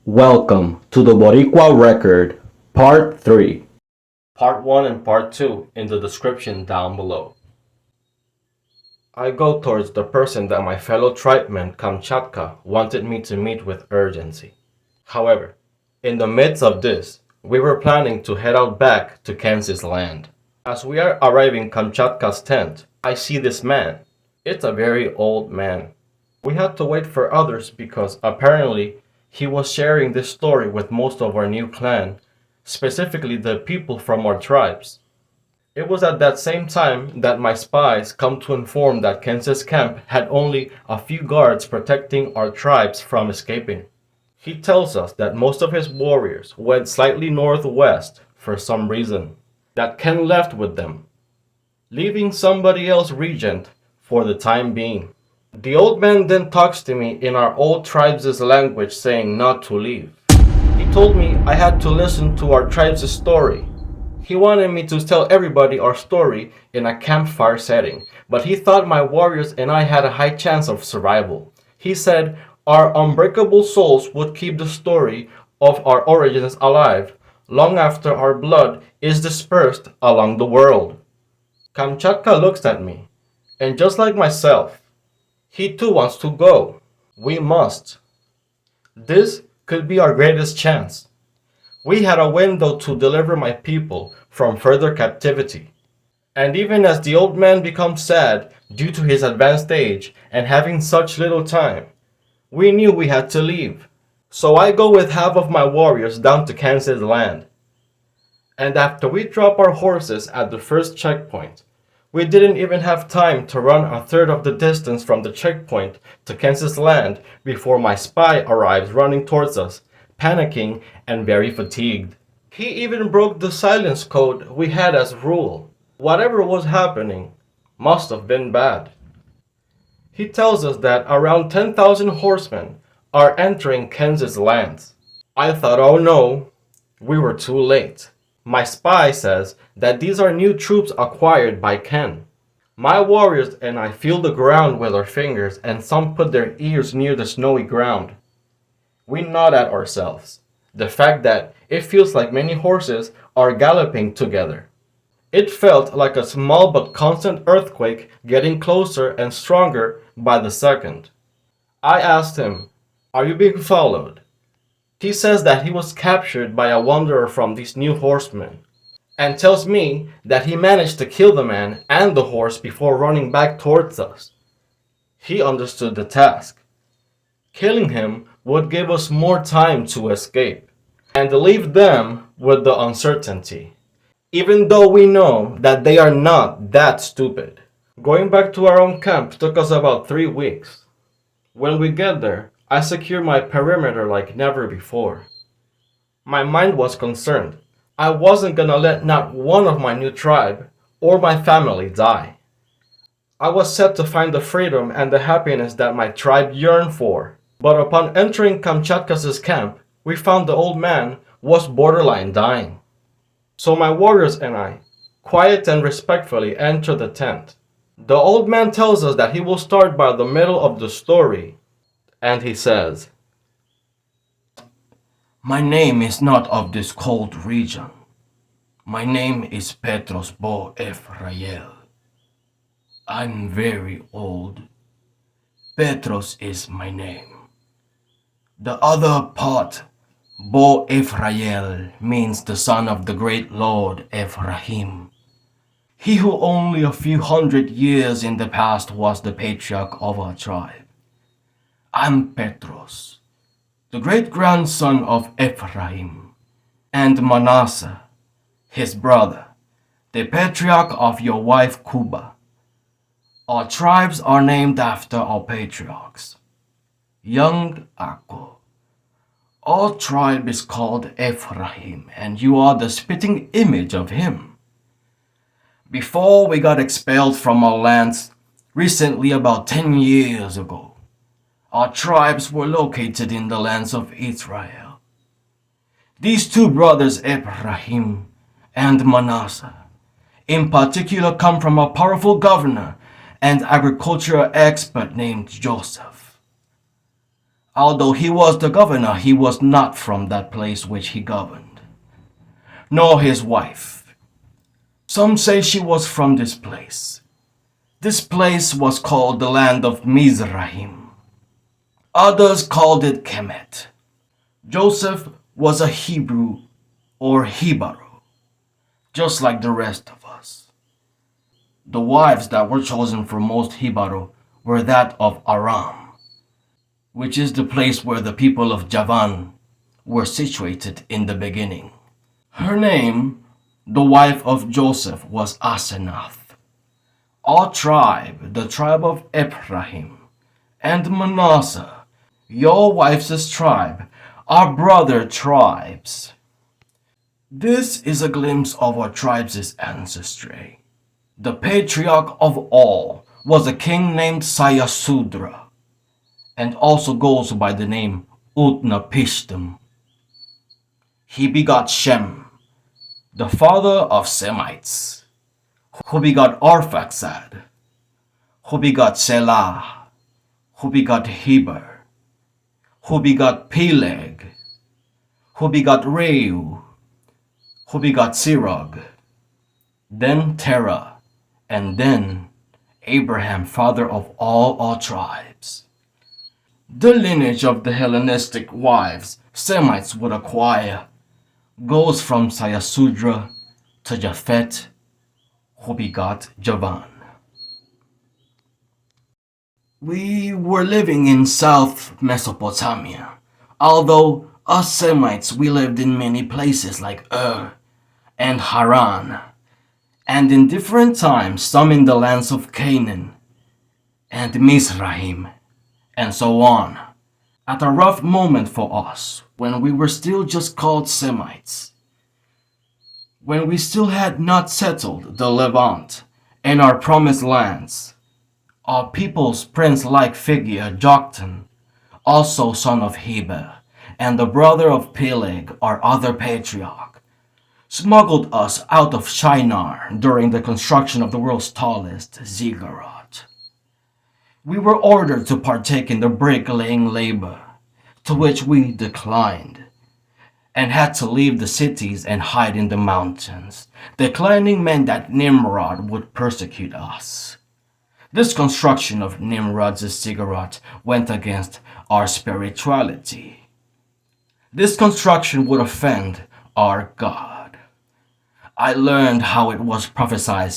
Welcome to the Boricua record, Part 3. Part 1 and Part 2 in the description down below. I go towards the person that my fellow tribeman Kamchatka wanted me to meet with urgency. However, in the midst of this, we were planning to head out back to Kansas land. As we are arriving Kamchatka's tent, I see this man. It's a very old man. We had to wait for others because apparently he was sharing this story with most of our new clan, specifically the people from our tribes. It was at that same time that my spies come to inform that Kansas camp had only a few guards protecting our tribes from escaping. He tells us that most of his warriors went slightly northwest for some reason, that Ken left with them, leaving somebody else regent for the time being. The old man then talks to me in our old tribe's language saying not to leave. He told me I had to listen to our tribe's story. He wanted me to tell everybody our story in a campfire setting, but he thought my warriors and I had a high chance of survival. He said our unbreakable souls would keep the story of our origins alive long after our blood is dispersed along the world. Kamchatka looks at me, and just like myself, he too wants to go. We must. This could be our greatest chance. We had a window to deliver my people from further captivity. And even as the old man becomes sad due to his advanced age and having such little time, we knew we had to leave. So I go with half of my warriors down to Kansas land. And after we drop our horses at the first checkpoint, we didn't even have time to run a third of the distance from the checkpoint to Kansas land before my spy arrives running towards us, panicking and very fatigued. He even broke the silence code we had as rule. Whatever was happening must have been bad. He tells us that around 10,000 horsemen are entering Kansas lands. I thought, oh no, we were too late. My spy says that these are new troops acquired by Ken. My warriors and I feel the ground with our fingers, and some put their ears near the snowy ground. We nod at ourselves, the fact that it feels like many horses are galloping together. It felt like a small but constant earthquake getting closer and stronger by the second. I asked him, "Are you being followed?" He says that he was captured by a wanderer from these new horsemen, and tells me that he managed to kill the man and the horse before running back towards us. He understood the task. Killing him would give us more time to escape, and leave them with the uncertainty, even though we know that they are not that stupid. Going back to our own camp took us about 3 weeks. When we get there, I secure my perimeter like never before. My mind was concerned. I wasn't gonna let not one of my new tribe or my family die. I was set to find the freedom and the happiness that my tribe yearned for. But upon entering Kamchatka's camp, we found the old man was borderline dying. So my warriors and I, quiet and respectfully, enter the tent. The old man tells us that he will start by the middle of the story. And he says, My name is not of this cold region. My name is Petros Bo Ephrael. I'm very old. Petros is my name. The other part, Bo Ephrael, means the son of the great Lord Ephraim. He who only a few hundred years in the past was the patriarch of our tribe. I'm Petros, the great-grandson of Ephraim, and Manasseh, his brother, the patriarch of your wife Cuba. Our tribes are named after our patriarchs. Young Akko. Our tribe is called Ephraim, and you are the spitting image of him. Before we got expelled from our lands, recently about 10 years ago, our tribes were located in the lands of Israel. These two brothers, Ephraim and Manasseh, in particular come from a powerful governor and agricultural expert named Joseph. Although he was the governor, he was not from that place which he governed, nor his wife. Some say she was from this place. This place was called the land of Mizraim. Others called it Kemet. Joseph was a Hebrew or Hebrew, just like the rest of us. The wives that were chosen for most Hebrew were that of Aram, which is the place where the people of Javan were situated in the beginning. Her name, the wife of Joseph, was Asenath. Our tribe, the tribe of Ephraim, and Manasseh, your wife's tribe, are brother tribes. This is a glimpse of our tribe's ancestry. The patriarch of all was a king named Sayasudra, and also goes by the name Utnapishtim. He begot Shem, the father of Semites, who begot Arphaxad, who begot Selah, who begot Heber, who begot Peleg, who begot Reu, who begot Sirog, then Terah, and then Abraham, father of all our tribes. The lineage of the Hellenistic wives Semites would acquire goes from Sayasudra to Japhet, who begot Javan. We were living in South Mesopotamia, although us Semites we lived in many places like and Haran, and in different times some in the lands of Canaan and Mizraim, and so on. At a rough moment for us, when we were still just called Semites, when we still had not settled the Levant and our promised lands, our people's prince-like figure Joktan, also son of Heber, and the brother of Peleg, our other patriarch, smuggled us out of Shinar during the construction of the world's tallest ziggurat. We were ordered to partake in the bricklaying labor, to which we declined, and had to leave the cities and hide in the mountains, declining meant that Nimrod would persecute us. This construction of Nimrod's ziggurat went against our spirituality. This construction would offend our God. I learned how it was prophesied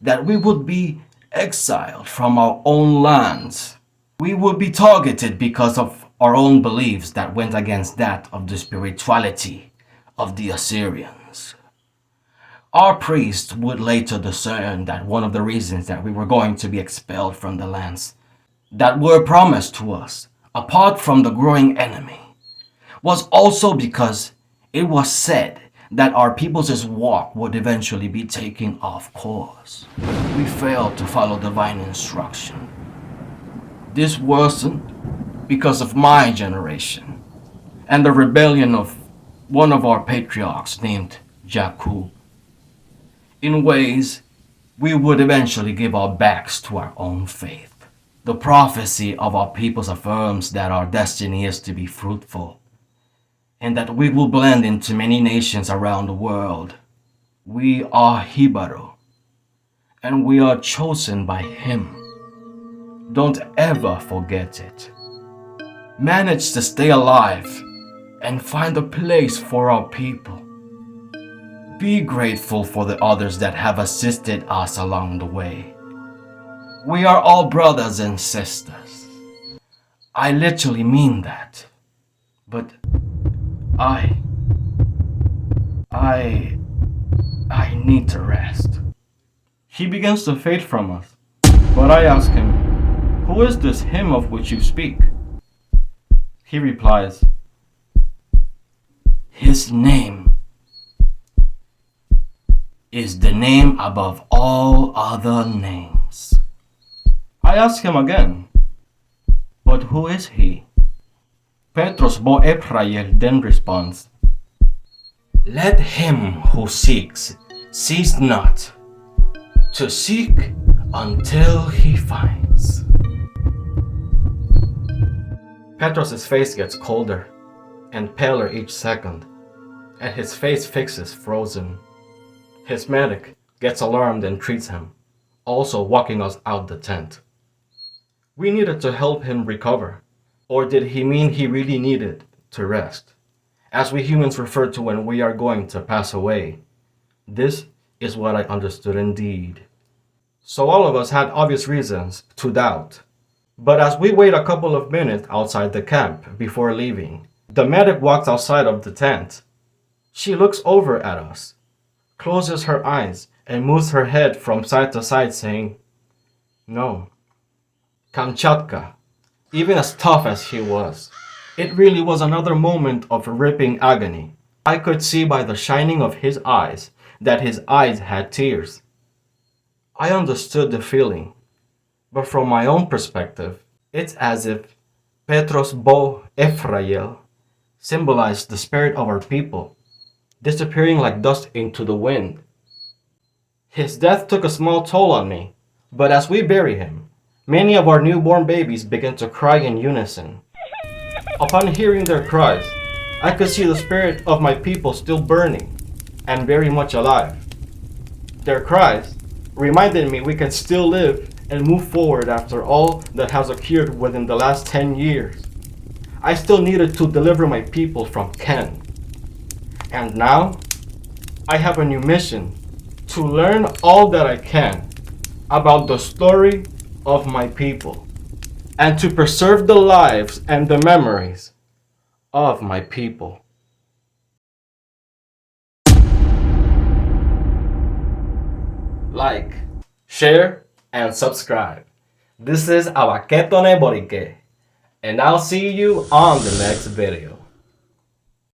that we would be exiled from our own lands. We would be targeted because of our own beliefs that went against that of the spirituality of the Assyrians. Our priests would later discern that one of the reasons that we were going to be expelled from the lands that were promised to us, apart from the growing enemy, was also because it was said that our people's walk would eventually be taking off course. We failed to follow divine instruction. This worsened because of my generation and the rebellion of one of our patriarchs named Jakub. In ways, we would eventually give our backs to our own faith. The prophecy of our peoples affirms that our destiny is to be fruitful, and that we will blend into many nations around the world. We are Hebrew, and we are chosen by Him. Don't ever forget it. Manage to stay alive and find a place for our people. Be grateful for the others that have assisted us along the way. We are all brothers and sisters. I literally mean that. But I need to rest. He begins to fade from us, but I ask him, "Who is this him of which you speak?" He replies, "His name is the name above all other names." I ask him again, "But who is he?" Petros Bo Ephrael then responds, "Let him who seeks cease not to seek until he finds." Petros' face gets colder and paler each second, and his face fixes frozen. His medic gets alarmed and treats him, also walking us out the tent. We needed to help him recover, or did he mean he really needed to rest, as we humans refer to when we are going to pass away? This is what I understood indeed. So all of us had obvious reasons to doubt. But as we wait a couple of minutes outside the camp before leaving, the medic walks outside of the tent. She looks over at us, closes her eyes, and moves her head from side to side saying, "No." Kamchatka, even as tough as he was, it really was another moment of ripping agony. I could see by the shining of his eyes that his eyes had tears. I understood the feeling, but from my own perspective, it's as if Petros Bo Ephrael symbolized the spirit of our people, disappearing like dust into the wind. His death took a small toll on me, but as we bury him, many of our newborn babies began to cry in unison. Upon hearing their cries, I could see the spirit of my people still burning and very much alive. Their cries reminded me we can still live and move forward after all that has occurred within the last 10 years. I still needed to deliver my people from Ken. And now, I have a new mission: to learn all that I can about the story of my people, and to preserve the lives and the memories of my people. Like, share, and subscribe. This is Abakétonë Borikéj, and I'll see you on the next video.